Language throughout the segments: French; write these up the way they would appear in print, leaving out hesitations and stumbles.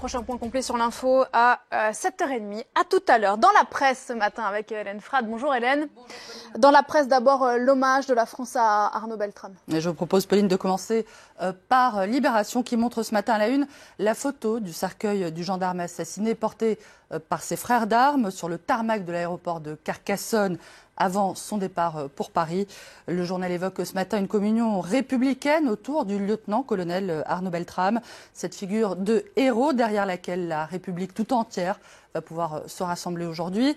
Prochain point complet sur l'info à 7h30. À tout à l'heure. Dans la presse ce matin avec Hélène Frade. Bonjour Hélène. Bonjour. Dans la presse d'abord l'hommage de la France à Arnaud Beltrame. Et je vous propose Pauline de commencer par Libération qui montre ce matin à la une la photo du cercueil du gendarme assassiné porté par ses frères d'armes sur le tarmac de l'aéroport de Carcassonne avant son départ pour Paris. Le journal évoque ce matin une communion républicaine autour du lieutenant-colonel Arnaud Beltrame, cette figure de héros derrière laquelle la République tout entière va pouvoir se rassembler aujourd'hui.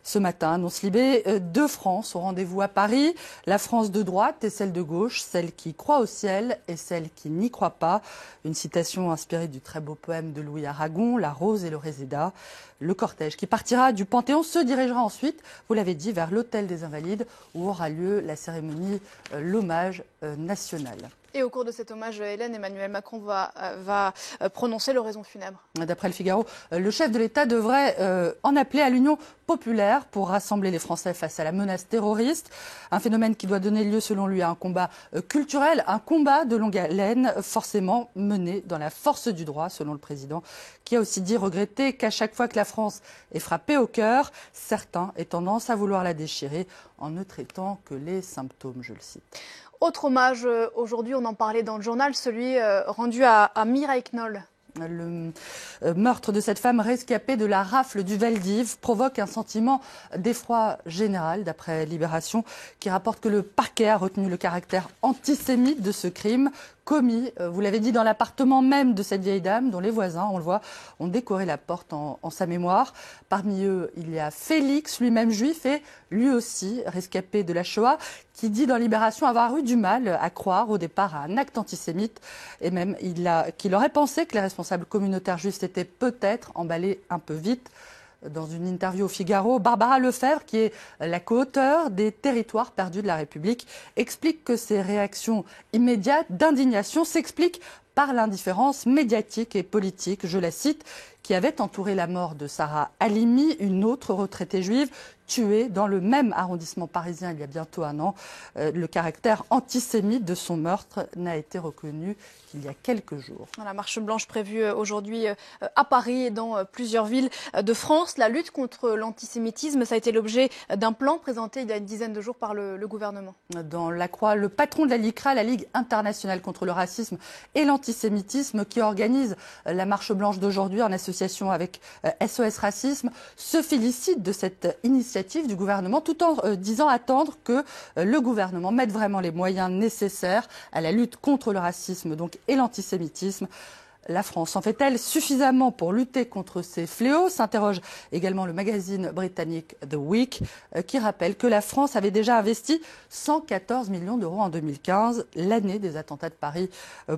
Ce matin, annonce Libé, deux France au rendez-vous à Paris. La France de droite et celle de gauche, celle qui croit au ciel et celle qui n'y croit pas. Une citation inspirée du très beau poème de Louis Aragon, La rose et le réséda. Le cortège qui partira du Panthéon se dirigera ensuite, vous l'avez dit, vers l'hôtel des Invalides où aura lieu la cérémonie, l'hommage national. Et au cours de cet hommage, Hélène, Emmanuel Macron va prononcer l'oraison funèbre. D'après le Figaro, le chef de l'État devrait en appeler à l'union populaire pour rassembler les Français face à la menace terroriste. Un phénomène qui doit donner lieu, selon lui, à un combat culturel, un combat de longue haleine, forcément mené dans la force du droit, selon le président, qui a aussi dit regretter qu'à chaque fois que la France est frappée au cœur, certains aient tendance à vouloir la déchirer en ne traitant que les symptômes, je le cite. Autre hommage aujourd'hui, on en parlait dans le journal, celui rendu à Mireille Knoll. Le meurtre de cette femme rescapée de la rafle du Vel-d'Hiv provoque un sentiment d'effroi général, d'après Libération, qui rapporte que le parquet a retenu le caractère antisémite de ce crime commis, vous l'avez dit, dans l'appartement même de cette vieille dame, dont les voisins, on le voit, ont décoré la porte en sa mémoire. Parmi eux, il y a Félix, lui-même juif et lui aussi rescapé de la Shoah, qui dit dans Libération avoir eu du mal à croire au départ à un acte antisémite et même qu'il aurait pensé que les responsables communautaires juifs s'étaient peut-être emballés un peu vite. Dans une interview au Figaro, Barbara Lefebvre, qui est la co-auteure des Territoires perdus de la République, explique que ces réactions immédiates d'indignation s'expliquent par l'indifférence médiatique et politique, je la cite, qui avait entouré la mort de Sarah Halimi, une autre retraitée juive, tuée dans le même arrondissement parisien il y a bientôt un an. Le caractère antisémite de son meurtre n'a été reconnu qu'il y a quelques jours. La marche blanche prévue aujourd'hui à Paris et dans plusieurs villes de France. La lutte contre l'antisémitisme, ça a été l'objet d'un plan présenté il y a une dizaine de jours par le gouvernement. Dans la Croix, le patron de la LICRA, la Ligue internationale contre le racisme et l'antisémitisme, qui organise la marche blanche d'aujourd'hui en association avec SOS Racisme, se félicite de cette initiative du gouvernement, tout en disant attendre que le gouvernement mette vraiment les moyens nécessaires à la lutte contre le racisme et l'antisémitisme. La France en fait-elle suffisamment pour lutter contre ces fléaux? S'interroge également le magazine britannique The Week, qui rappelle que la France avait déjà investi 114 millions d'euros en 2015, l'année des attentats de Paris,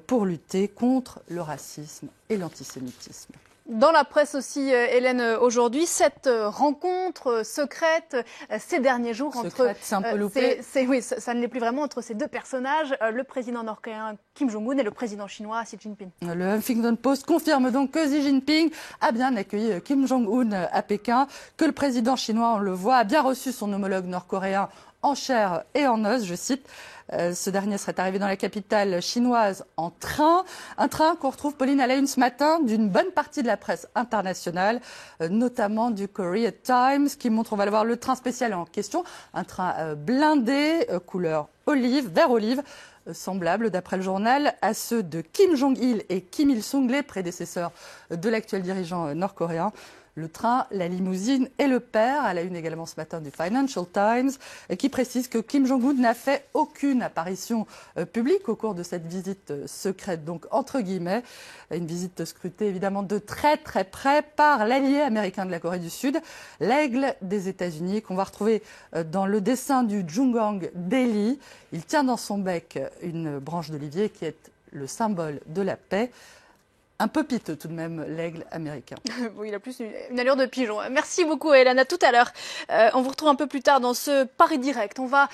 pour lutter contre le racisme et l'antisémitisme. Dans la presse aussi, Hélène, aujourd'hui, cette rencontre secrète ces derniers jours secrète, c'est un peu loupé. Oui, ça ne l'est plus vraiment entre ces deux personnages, le président nord-coréen Kim Jong-un et le président chinois Xi Jinping. Le Huffington Post confirme donc que Xi Jinping a bien accueilli Kim Jong-un à Pékin, que le président chinois, on le voit, a bien reçu son homologue nord-coréen en chair et en os, je cite. Ce dernier serait arrivé dans la capitale chinoise en train. Un train qu'on retrouve, Pauline, à la une ce matin d'une bonne partie de la presse internationale, notamment du Korea Times, qui montre, on va le voir, le train spécial en question. Un train blindé, couleur olive, vert olive, semblable, d'après le journal, à ceux de Kim Jong-il et Kim Il-sung, les prédécesseurs de l'actuel dirigeant nord-coréen. Le train, la limousine et le père, à la une également ce matin du Financial Times, qui précise que Kim Jong-un n'a fait aucune apparition publique au cours de cette visite secrète, donc entre guillemets, une visite scrutée évidemment de très très près par l'allié américain de la Corée du Sud, l'aigle des États-Unis, qu'on va retrouver dans le dessin du Jungang Daily. Il tient dans son bec une branche d'olivier qui est le symbole de la paix. Un peu piteux tout de même, l'aigle américain. Oui, il a plus une allure de pigeon. Merci beaucoup, Hélène. À tout à l'heure. On vous retrouve un peu plus tard dans ce Paris Direct. On va